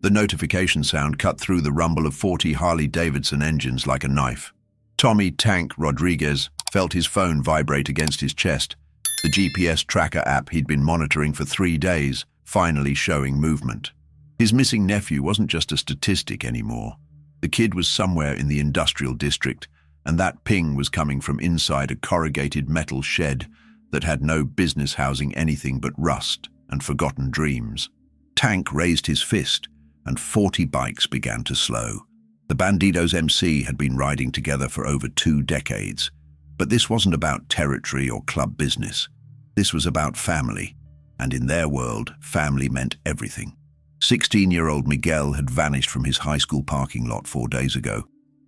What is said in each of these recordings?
The notification sound cut through the rumble of 40 Harley-Davidson engines like a knife. Tommy "Tank" Rodriguez felt his phone vibrate against his chest. The GPS tracker app he'd been monitoring for 3 days, finally showing movement. His missing nephew wasn't just a statistic anymore. The kid was somewhere in the industrial district, and that ping was coming from inside a corrugated metal shed that had no business housing anything but rust and forgotten dreams. Tank raised his fist, and 40 bikes began to slow. The Bandidos MC had been riding together for over 2 decades. But this wasn't about territory or club business. This was about family, and in their world, family meant everything. 16-year-old Miguel had vanished from his high school parking lot 4 days ago,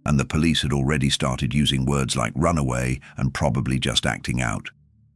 and the police had already started using words like runaway and probably just acting out.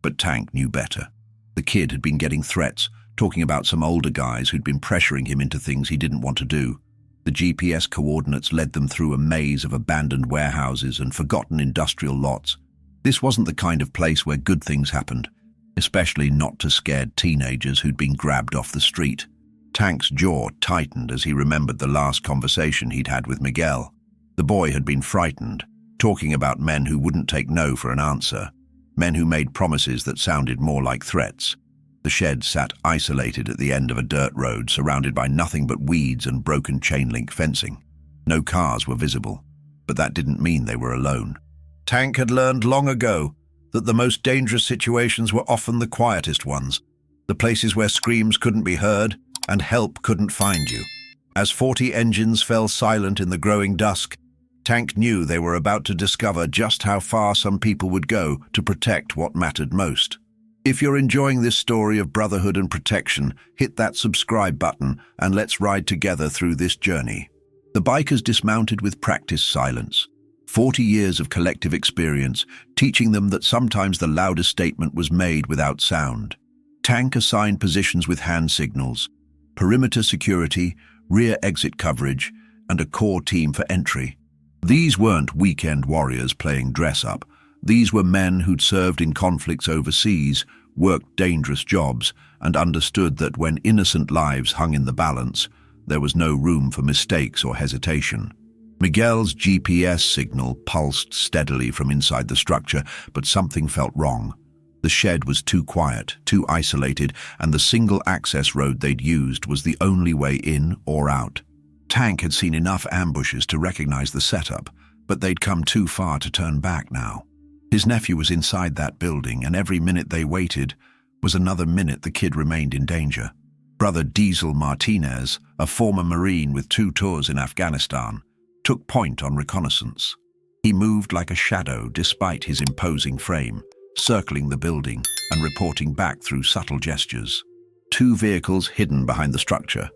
But Tank knew better. The kid had been getting threats, talking about some older guys who'd been pressuring him into things he didn't want to do. The GPS coordinates led them through a maze of abandoned warehouses and forgotten industrial lots. This wasn't the kind of place where good things happened, especially not to scared teenagers who'd been grabbed off the street. Tank's jaw tightened as he remembered the last conversation he'd had with Miguel. The boy had been frightened, talking about men who wouldn't take no for an answer, men who made promises that sounded more like threats. The shed sat isolated at the end of a dirt road, surrounded by nothing but weeds and broken chain-link fencing. No cars were visible, but that didn't mean they were alone. Tank had learned long ago that the most dangerous situations were often the quietest ones, the places where screams couldn't be heard and help couldn't find you. As 40 engines fell silent in the growing dusk, Tank knew they were about to discover just how far some people would go to protect what mattered most. If you're enjoying this story of brotherhood and protection, hit that subscribe button and let's ride together through this journey. The bikers dismounted with practiced silence. 40 years of collective experience, teaching them that sometimes the loudest statement was made without sound. Tank assigned positions with hand signals, perimeter security, rear exit coverage, and a core team for entry. These weren't weekend warriors playing dress-up. These were men who'd served in conflicts overseas, worked dangerous jobs, and understood that when innocent lives hung in the balance, there was no room for mistakes or hesitation. Miguel's GPS signal pulsed steadily from inside the structure, but something felt wrong. The shed was too quiet, too isolated, and the single access road they'd used was the only way in or out. Tank had seen enough ambushes to recognize the setup, but they'd come too far to turn back now. His nephew was inside that building, and every minute they waited was another minute the kid remained in danger. Brother Diesel Martinez, a former Marine with 2 tours in Afghanistan, took point on reconnaissance. He moved like a shadow despite his imposing frame, circling the building and reporting back through subtle gestures. 2 vehicles hidden behind the structure,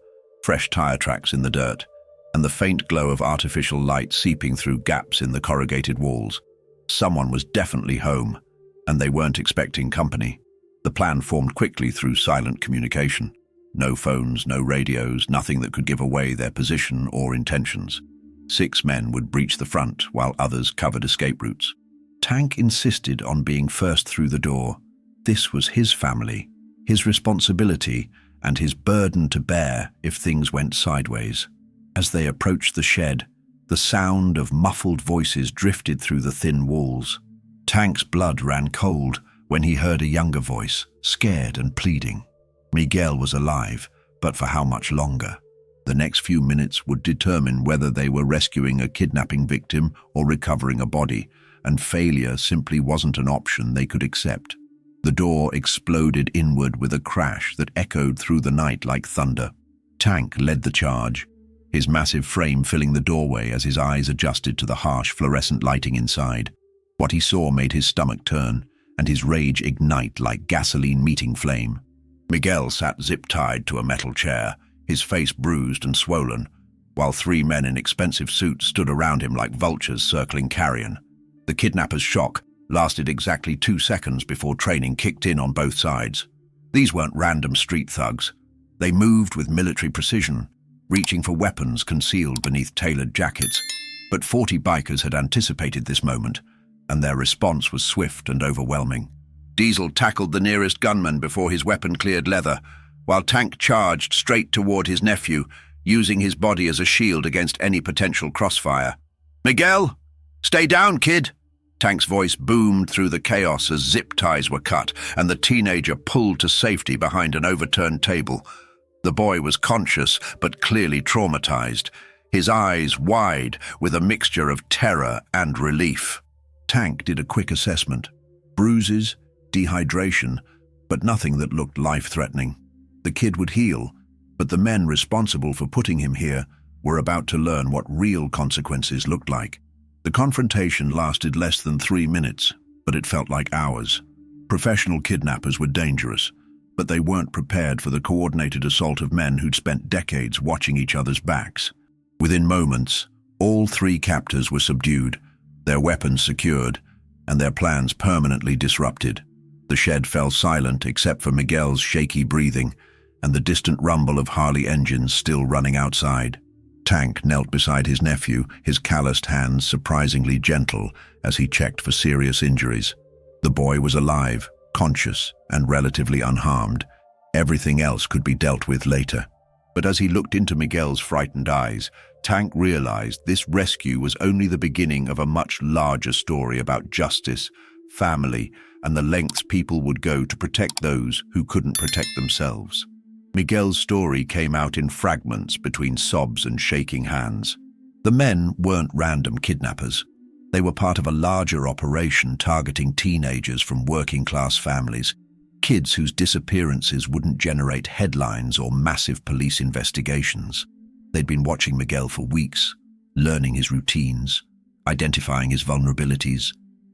fresh tire tracks in the dirt, and the faint glow of artificial light seeping through gaps in the corrugated walls. Someone was definitely home, and they weren't expecting company. The plan formed quickly through silent communication. No phones, no radios, nothing that could give away their position or intentions. 6 men would breach the front, while others covered escape routes. Tank insisted on being first through the door. This was his family, his responsibility, and his burden to bear if things went sideways. As they approached the shed, the sound of muffled voices drifted through the thin walls. Tank's blood ran cold when he heard a younger voice, scared and pleading. Miguel was alive, but for how much longer? The next few minutes would determine whether they were rescuing a kidnapping victim or recovering a body, and failure simply wasn't an option they could accept. The door exploded inward with a crash that echoed through the night like thunder. Tank led the charge, his massive frame filling the doorway as his eyes adjusted to the harsh fluorescent lighting inside. What he saw made his stomach turn, and his rage ignite like gasoline meeting flame. Miguel sat zip-tied to a metal chair, his face bruised and swollen, while 3 men in expensive suits stood around him like vultures circling carrion. The kidnapper's shock lasted exactly 2 seconds before training kicked in on both sides. These weren't random street thugs. They moved with military precision, reaching for weapons concealed beneath tailored jackets. But 40 bikers had anticipated this moment, and their response was swift and overwhelming. Diesel tackled the nearest gunman before his weapon cleared leather, while Tank charged straight toward his nephew, using his body as a shield against any potential crossfire. "Miguel, stay down, kid!" Tank's voice boomed through the chaos as zip ties were cut and the teenager pulled to safety behind an overturned table. The boy was conscious but clearly traumatized, his eyes wide with a mixture of terror and relief. Tank did a quick assessment. Bruises, dehydration, but nothing that looked life-threatening. The kid would heal, but the men responsible for putting him here were about to learn what real consequences looked like. The confrontation lasted less than 3 minutes, but it felt like hours. Professional kidnappers were dangerous, but they weren't prepared for the coordinated assault of men who'd spent decades watching each other's backs. Within moments, all 3 captors were subdued, their weapons secured, and their plans permanently disrupted. The shed fell silent except for Miguel's shaky breathing and the distant rumble of Harley engines still running outside. Tank knelt beside his nephew, his calloused hands surprisingly gentle as he checked for serious injuries. The boy was alive, conscious, and relatively unharmed. Everything else could be dealt with later. But as he looked into Miguel's frightened eyes, Tank realized this rescue was only the beginning of a much larger story about justice, family, and the lengths people would go to protect those who couldn't protect themselves. Miguel's story came out in fragments between sobs and shaking hands. The men weren't random kidnappers. They were part of a larger operation targeting teenagers from working-class families, kids whose disappearances wouldn't generate headlines or massive police investigations. They'd been watching Miguel for weeks, learning his routines, identifying his vulnerabilities,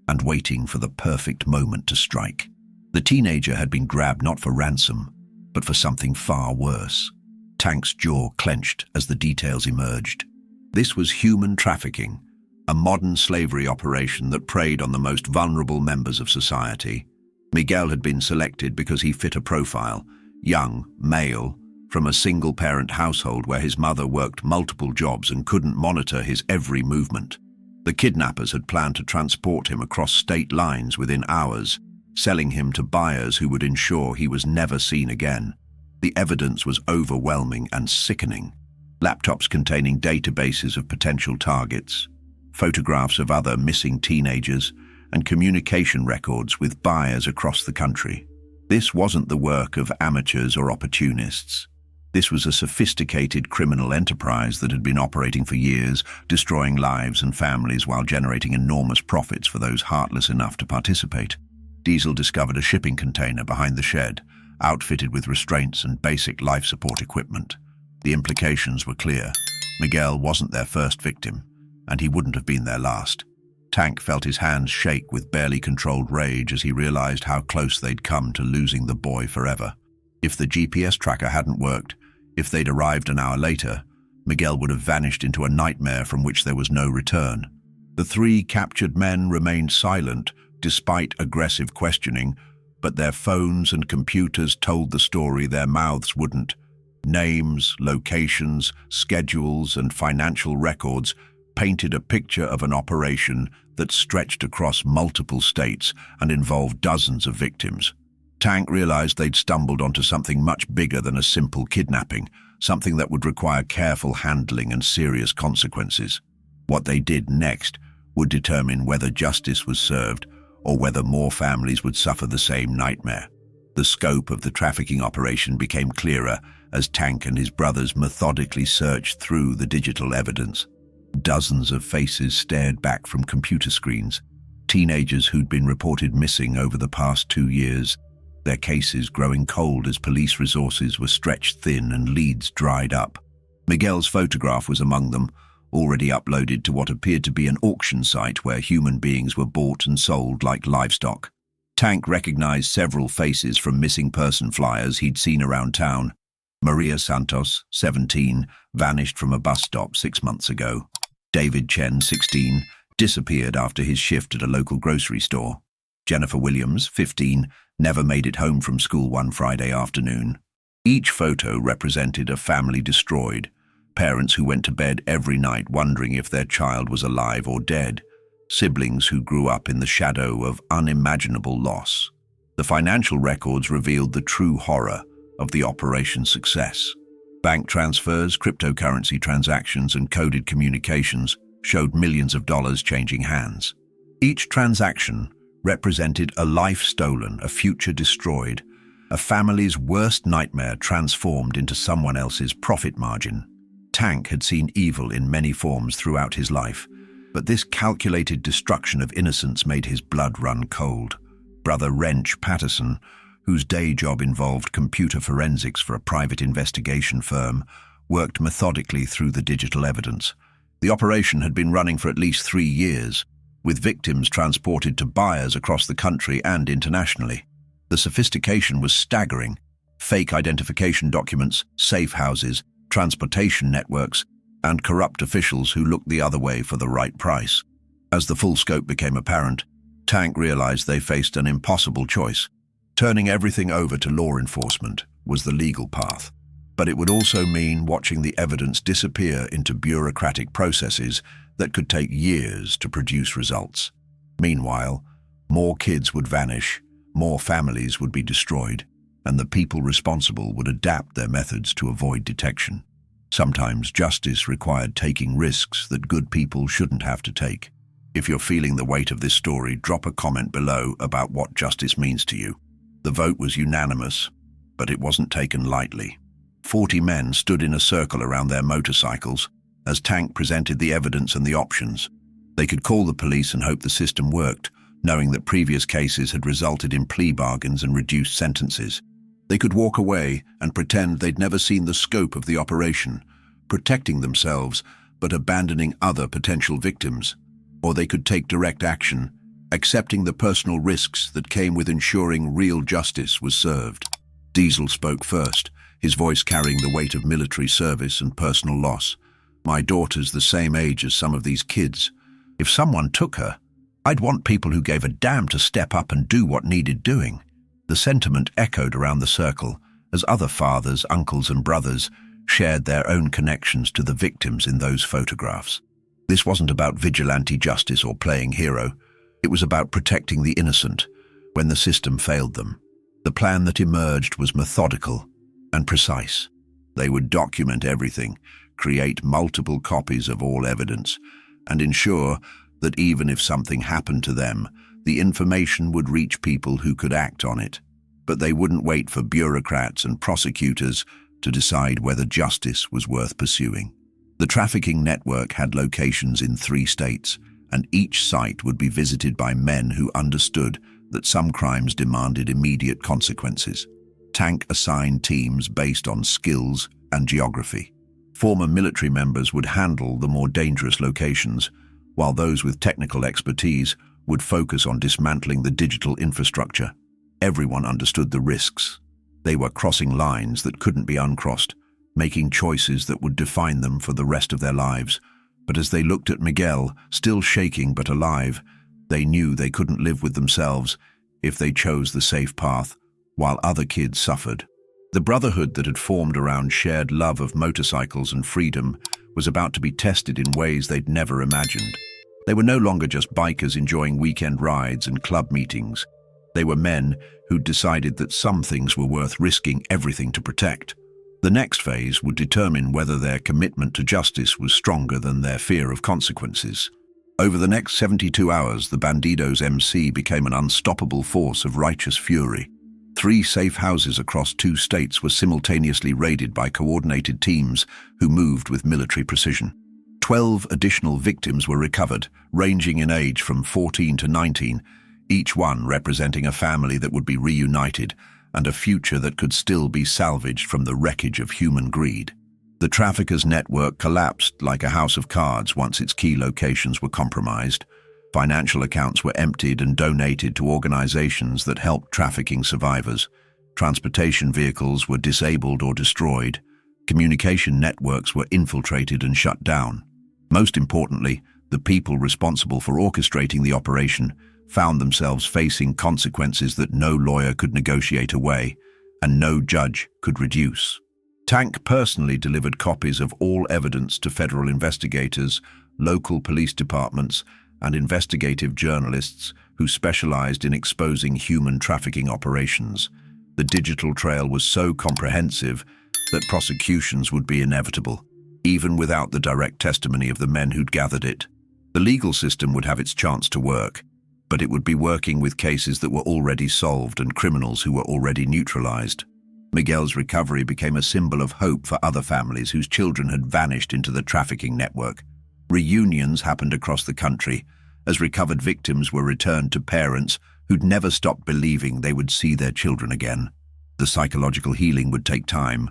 and waiting for the perfect moment to strike. The teenager had been grabbed not for ransom, but for something far worse. Tank's jaw clenched as the details emerged. This was human trafficking, a modern slavery operation that preyed on the most vulnerable members of society. Miguel had been selected because he fit a profile: young, male, from a single-parent household where his mother worked multiple jobs and couldn't monitor his every movement. The kidnappers had planned to transport him across state lines within hours, selling him to buyers who would ensure he was never seen again. The evidence was overwhelming and sickening. Laptops containing databases of potential targets, photographs of other missing teenagers, and communication records with buyers across the country. This wasn't the work of amateurs or opportunists. This was a sophisticated criminal enterprise that had been operating for years, destroying lives and families while generating enormous profits for those heartless enough to participate. Diesel discovered a shipping container behind the shed, outfitted with restraints and basic life support equipment. The implications were clear. Miguel wasn't their first victim, and he wouldn't have been their last. Tank felt his hands shake with barely controlled rage as he realized how close they'd come to losing the boy forever. If the GPS tracker hadn't worked, if they'd arrived an hour later, Miguel would have vanished into a nightmare from which there was no return. The 3 captured men remained silent, despite aggressive questioning, but their phones and computers told the story their mouths wouldn't. Names, locations, schedules, and financial records painted a picture of an operation that stretched across multiple states and involved dozens of victims. Tank realized they'd stumbled onto something much bigger than a simple kidnapping, something that would require careful handling and serious consequences. What they did next would determine whether justice was served or whether more families would suffer the same nightmare. The scope of the trafficking operation became clearer as Tank and his brothers methodically searched through the digital evidence. Dozens of faces stared back from computer screens, teenagers who'd been reported missing over the past 2 years, their cases growing cold as police resources were stretched thin and leads dried up. Miguel's photograph was among them, already uploaded to what appeared to be an auction site where human beings were bought and sold like livestock. Tank recognized several faces from missing person flyers he'd seen around town. Maria Santos, 17, vanished from a bus stop 6 months ago. David Chen, 16, disappeared after his shift at a local grocery store. Jennifer Williams, 15, never made it home from school one Friday afternoon. Each photo represented a family destroyed, parents who went to bed every night wondering if their child was alive or dead, siblings who grew up in the shadow of unimaginable loss. The financial records revealed the true horror of the operation's success. Bank transfers, cryptocurrency transactions, and coded communications showed millions of dollars changing hands. Each transaction represented a life stolen, a future destroyed, a family's worst nightmare transformed into someone else's profit margin. Tank had seen evil in many forms throughout his life, but this calculated destruction of innocence made his blood run cold. Brother Wrench Patterson, whose day job involved computer forensics for a private investigation firm, worked methodically through the digital evidence. The operation had been running for at least 3 years, with victims transported to buyers across the country and internationally. The sophistication was staggering: fake identification documents, safe houses, transportation networks, and corrupt officials who looked the other way for the right price. As the full scope became apparent, Tank realized they faced an impossible choice. Turning everything over to law enforcement was the legal path, but it would also mean watching the evidence disappear into bureaucratic processes that could take years to produce results. Meanwhile, more kids would vanish, more families would be destroyed, and the people responsible would adapt their methods to avoid detection. Sometimes justice required taking risks that good people shouldn't have to take. If you're feeling the weight of this story, drop a comment below about what justice means to you. The vote was unanimous, but it wasn't taken lightly. 40 men stood in a circle around their motorcycles as Tank presented the evidence and the options. They could call the police and hope the system worked, knowing that previous cases had resulted in plea bargains and reduced sentences. They could walk away and pretend they'd never seen the scope of the operation, protecting themselves but abandoning other potential victims. Or they could take direct action, accepting the personal risks that came with ensuring real justice was served. Diesel spoke first, his voice carrying the weight of military service and personal loss. "My daughter's the same age as some of these kids. If someone took her, I'd want people who gave a damn to step up and do what needed doing." The sentiment echoed around the circle as other fathers, uncles, and brothers shared their own connections to the victims in those photographs. This wasn't about vigilante justice or playing hero. It was about protecting the innocent when the system failed them. The plan that emerged was methodical and precise. They would document everything, create multiple copies of all evidence, and ensure that even if something happened to them, the information would reach people who could act on it. But they wouldn't wait for bureaucrats and prosecutors to decide whether justice was worth pursuing. The trafficking network had locations in 3 states, and each site would be visited by men who understood that some crimes demanded immediate consequences. Tank assigned teams based on skills and geography. Former military members would handle the more dangerous locations, while those with technical expertise would focus on dismantling the digital infrastructure. Everyone understood the risks. They were crossing lines that couldn't be uncrossed, making choices that would define them for the rest of their lives. But as they looked at Miguel, still shaking but alive, they knew they couldn't live with themselves if they chose the safe path, while other kids suffered. The brotherhood that had formed around shared love of motorcycles and freedom was about to be tested in ways they'd never imagined. They were no longer just bikers enjoying weekend rides and club meetings. They were men who'd decided that some things were worth risking everything to protect. The next phase would determine whether their commitment to justice was stronger than their fear of consequences. Over the next 72 hours, the Bandidos MC became an unstoppable force of righteous fury. 3 safe houses across 2 states were simultaneously raided by coordinated teams who moved with military precision. 12 additional victims were recovered, ranging in age from 14 to 19, each one representing a family that would be reunited and a future that could still be salvaged from the wreckage of human greed. The traffickers' network collapsed like a house of cards once its key locations were compromised. Financial accounts were emptied and donated to organizations that helped trafficking survivors. Transportation vehicles were disabled or destroyed. Communication networks were infiltrated and shut down. Most importantly, the people responsible for orchestrating the operation found themselves facing consequences that no lawyer could negotiate away and no judge could reduce. Tank personally delivered copies of all evidence to federal investigators, local police departments, and investigative journalists who specialized in exposing human trafficking operations. The digital trail was so comprehensive that prosecutions would be inevitable, even without the direct testimony of the men who'd gathered it. The legal system would have its chance to work, but it would be working with cases that were already solved and criminals who were already neutralized. Miguel's recovery became a symbol of hope for other families whose children had vanished into the trafficking network. Reunions happened across the country as recovered victims were returned to parents who'd never stopped believing they would see their children again. The psychological healing would take time,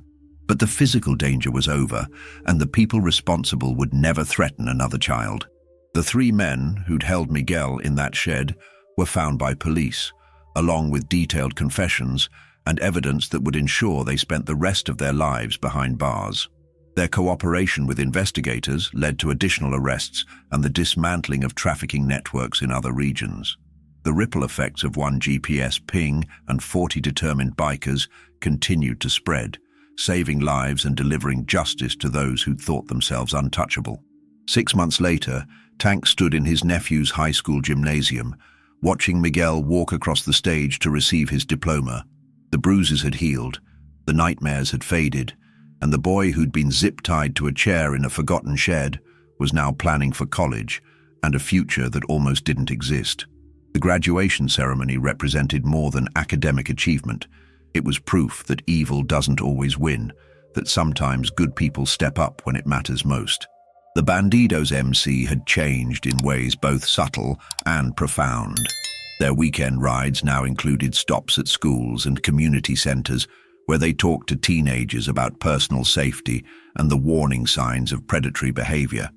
but the physical danger was over, and the people responsible would never threaten another child. The 3 men who'd held Miguel in that shed were found by police, along with detailed confessions and evidence that would ensure they spent the rest of their lives behind bars. Their cooperation with investigators led to additional arrests and the dismantling of trafficking networks in other regions. The ripple effects of one GPS ping and 40 determined bikers continued to spread, saving lives and delivering justice to those who'd thought themselves untouchable. 6 months later, Tank stood in his nephew's high school gymnasium, watching Miguel walk across the stage to receive his diploma. The bruises had healed, the nightmares had faded, and the boy who'd been zip-tied to a chair in a forgotten shed was now planning for college and a future that almost didn't exist. The graduation ceremony represented more than academic achievement. It was proof that evil doesn't always win, that sometimes good people step up when it matters most. The Bandidos MC had changed in ways both subtle and profound. Their weekend rides now included stops at schools and community centers where they talked to teenagers about personal safety and the warning signs of predatory behavior.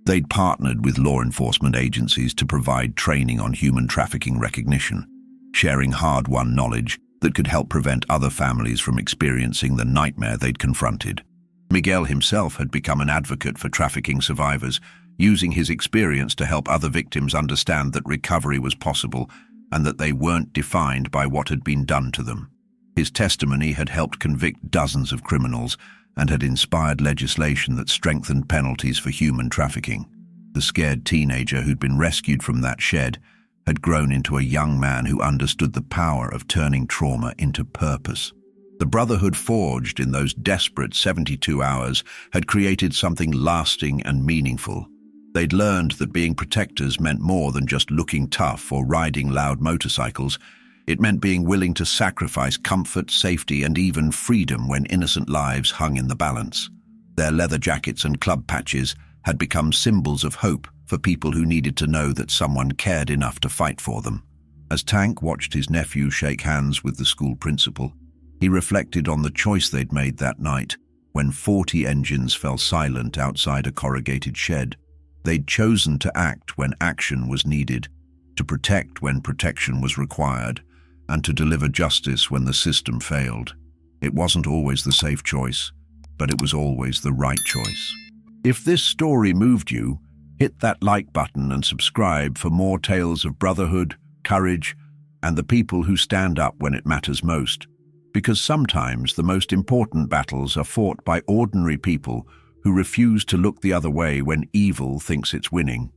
They'd partnered with law enforcement agencies to provide training on human trafficking recognition, sharing hard-won knowledge that could help prevent other families from experiencing the nightmare they'd confronted. Miguel himself had become an advocate for trafficking survivors, using his experience to help other victims understand that recovery was possible and that they weren't defined by what had been done to them. His testimony had helped convict dozens of criminals and had inspired legislation that strengthened penalties for human trafficking. The scared teenager who'd been rescued from that shed had grown into a young man who understood the power of turning trauma into purpose. The brotherhood forged in those desperate 72 hours had created something lasting and meaningful. They'd learned that being protectors meant more than just looking tough or riding loud motorcycles. It meant being willing to sacrifice comfort, safety, and even freedom when innocent lives hung in the balance. Their leather jackets and club patches had become symbols of hope for people who needed to know that someone cared enough to fight for them. As Tank watched his nephew shake hands with the school principal, he reflected on the choice they'd made that night when 40 engines fell silent outside a corrugated shed. They'd chosen to act when action was needed, to protect when protection was required, and to deliver justice when the system failed. It wasn't always the safe choice, but it was always the right choice. If this story moved you, hit that like button and subscribe for more tales of brotherhood, courage, and the people who stand up when it matters most. Because sometimes the most important battles are fought by ordinary people who refuse to look the other way when evil thinks it's winning.